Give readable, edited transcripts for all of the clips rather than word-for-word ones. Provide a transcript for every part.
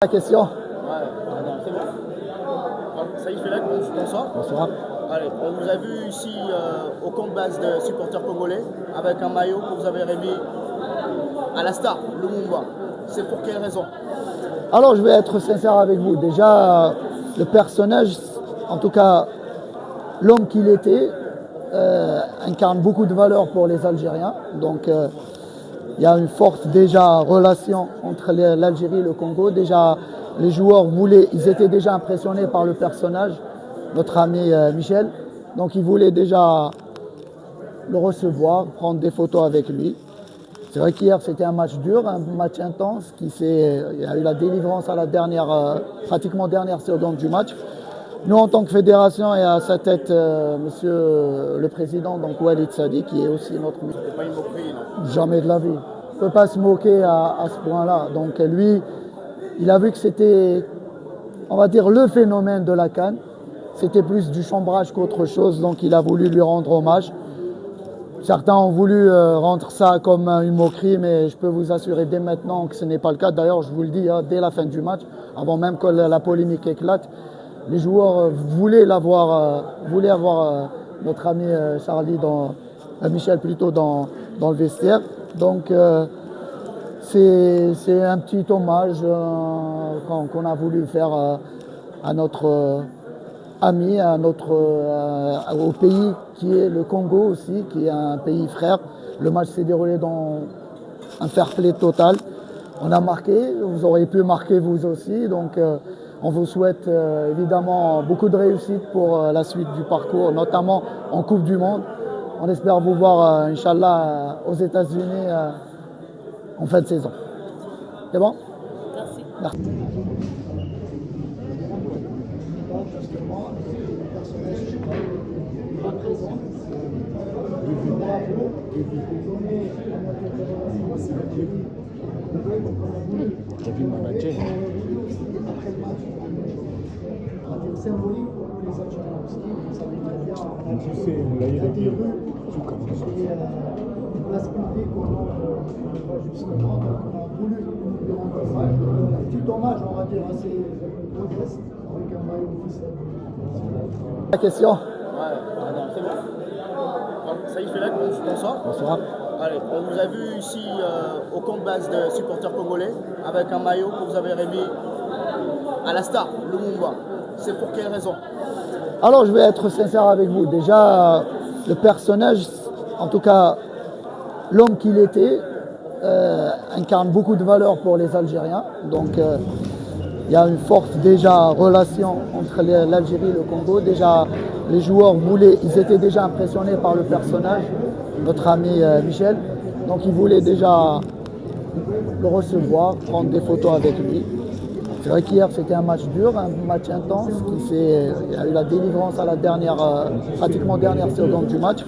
La question. C'est bon. Ça y est, Félix, bonsoir. Bonsoir. Allez, on vous a vu ici au compte base de supporters congolais avec un maillot que vous avez remis à la star, Lumumba. C'est pour quelle raison? Alors, je vais être sincère avec vous. Déjà, le personnage, en tout cas, l'homme qu'il était, incarne beaucoup de valeurs pour les Algériens. Donc, il y a une forte déjà relation entre l'Algérie et le Congo. Déjà, les joueurs ils étaient déjà impressionnés par le personnage, notre ami Michel. Donc, ils voulaient déjà le recevoir, prendre des photos avec lui. C'est vrai qu'hier, c'était un match dur, un match intense. Il y a eu la délivrance à la pratiquement dernière seconde du match. Nous, en tant que fédération, et à sa tête, monsieur le président, donc Walid Sadi, qui est aussi notre... C'est pas une moquerie, non? Jamais de la vie. On ne peut pas se moquer à ce point-là. Donc lui, il a vu que c'était, on va dire, le phénomène de la CAN. C'était plus du chambrage qu'autre chose, donc il a voulu lui rendre hommage. Certains ont voulu rendre ça comme une moquerie, mais je peux vous assurer dès maintenant que ce n'est pas le cas. D'ailleurs, je vous le dis, dès la fin du match, avant même que la polémique éclate, les joueurs voulaient avoir notre ami Michel plutôt dans le vestiaire. Donc c'est un petit hommage qu'on a voulu faire à notre ami, au pays qui est le Congo aussi, qui est un pays frère. Le match s'est déroulé dans un fair play total. On a marqué, vous auriez pu marquer vous aussi. Donc on vous souhaite évidemment beaucoup de réussite pour la suite du parcours, notamment en Coupe du Monde. On espère vous voir, Inch'Allah, aux États-Unis en fin de saison. C'est bon? Merci. Merci. J'ai vu le manager. Symbolique pour les Algériens aussi, vous savez très bien. Il y a des rues et une place publique au nom de justement, donc on a voulu lui rendre hommage, un petit hommage, on va dire, assez modeste, avec un maillot officiel. La question. C'est bon. Ça y est, Félix, bonsoir. Bonsoir. Allez, on vous a vu ici au compte base de supporters congolais avec un maillot que vous avez remis à la star, Lumumba. C'est pour quelle raison? Alors, je vais être sincère avec vous. Déjà, le personnage, en tout cas, l'homme qu'il était, incarne beaucoup de valeurs pour les Algériens. Donc, il y a une forte déjà relation entre l'Algérie et le Congo. Déjà, les joueurs ils étaient déjà impressionnés par le personnage, notre ami Michel. Donc, ils voulaient déjà le recevoir, prendre des photos avec lui. C'est vrai qu'hier, c'était un match dur, un match intense. Il y a eu la délivrance à la pratiquement dernière seconde du match.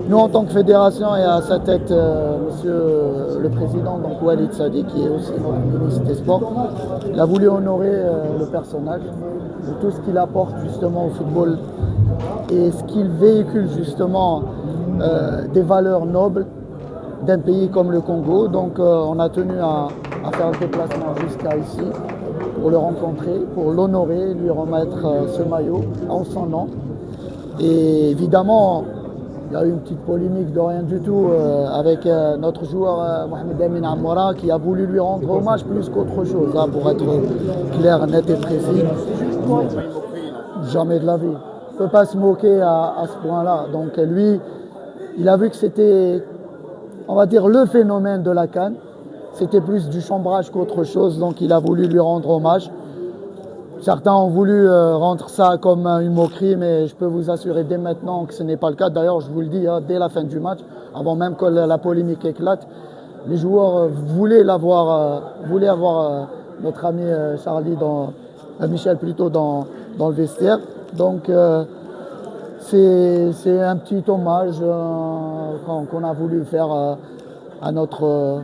Nous, en tant que fédération, et à sa tête, monsieur le président, donc Walid Sadi, qui est aussi notre ministre des Sports, il a voulu honorer le personnage de tout ce qu'il apporte justement au football et ce qu'il véhicule justement des valeurs nobles d'un pays comme le Congo. Donc on a tenu à faire le déplacement jusqu'à ici pour le rencontrer, pour l'honorer, lui remettre ce maillot en son nom. Et évidemment, il y a eu une petite polémique de rien du tout avec notre joueur Mohamed Amin Amoura qui a voulu lui rendre hommage plus qu'autre chose, hein, pour être clair, net et précis. C'est pas une moquerie, non? Jamais de la vie. On ne peut pas se moquer à ce point-là. Donc lui, il a vu que c'était, on va dire, le phénomène de la CAN. C'était plus du chambrage qu'autre chose, donc il a voulu lui rendre hommage. Certains ont voulu rendre ça comme une moquerie, mais je peux vous assurer dès maintenant que ce n'est pas le cas. D'ailleurs, je vous le dis, dès la fin du match, avant même que la polémique éclate, les joueurs voulaient avoir notre ami Michel plutôt dans le vestiaire. Donc c'est un petit hommage qu'on a voulu faire à notre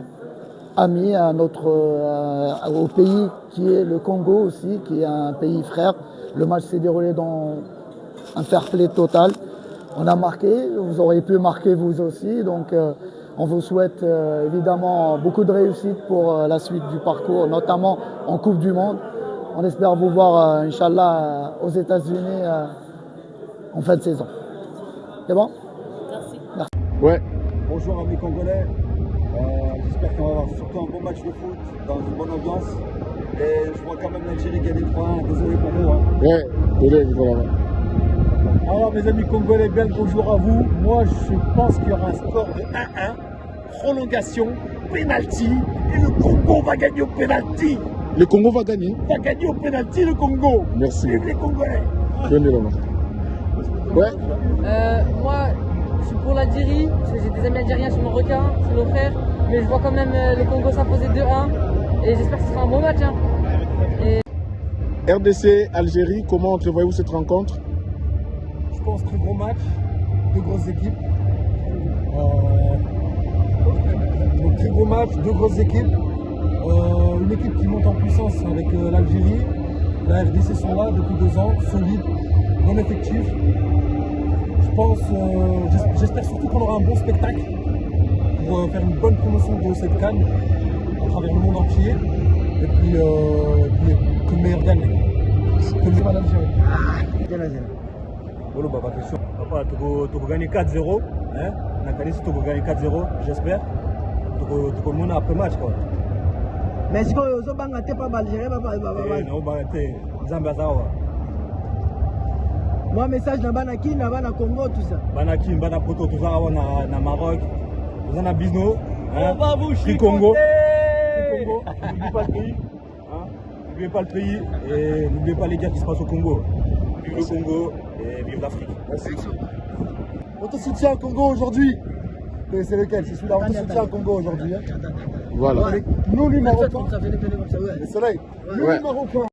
ami, au pays qui est le Congo aussi, qui est un pays frère. Le match s'est déroulé dans un fair play total. On a marqué, vous auriez pu marquer vous aussi. Donc On vous souhaite évidemment beaucoup de réussite pour la suite du parcours, notamment en Coupe du Monde. On espère vous voir, Inch'Allah, aux États-Unis en fin de saison. C'est bon? Merci. Ouais. Bonjour amis congolais, j'espère qu'on va avoir surtout un bon match de foot dans une bonne ambiance. Et je vois quand même l'Algérie gagner 3-1, désolé pour vous. Hein. Ouais, désolé, Nicolas. Alors mes amis congolais, bien le bonjour à vous. Moi je pense qu'il y aura un score de 1-1, prolongation, penalty, et le Congo va gagner au penalty. Le Congo va gagner. Va gagner au penalty le Congo. Merci. Vive les Congolais. Venez là. Ouais. Moi, je suis pour l'Algérie, parce que j'ai des amis algériens, je suis marocain, c'est nos frères, mais je vois quand même le Congo s'imposer 2-1 et j'espère que ce sera un bon match. Hein. RDC, Algérie, comment entrevoyez-vous cette rencontre? Je pense très gros match, deux grosses équipes. Donc très gros match, deux grosses équipes. Une équipe qui monte en puissance avec l'Algérie. La RDC sont là depuis 2 ans, solide, bon effectif. Je pense, j'espère surtout qu'on aura un bon spectacle pour faire une bonne promotion de cette CAN à travers le monde entier. Et puis que le meilleur gagne. Que le meilleur l'Algérie. Bolo Baba question. Papa, tu vas gagner 4-0. Hein? Nakanisi, tu vas gagner 4-0, j'espère. Tu vas mener après match quoi. Mais si vous avez pas l'Algérie, moi message na banaki na bana Congo tout ça. Banaki, bana poto tout ça na Maroc. Vous en avez bisno. On va vous chicoter. Congo. N'oubliez pas le pays. Hein? N'oubliez pas le pays et n'oubliez pas les guerres qui se passent au Congo. Vive le Congo et vive l'Afrique. Merci. On te soutient au Congo aujourd'hui. C'est lequel? C'est celui-là. On te soutient au Congo aujourd'hui. Hein. Voilà. Nous les Marocains. Comme ça, venez comme ça, ouais. Le soleil. Nous Ouais. les Marocains.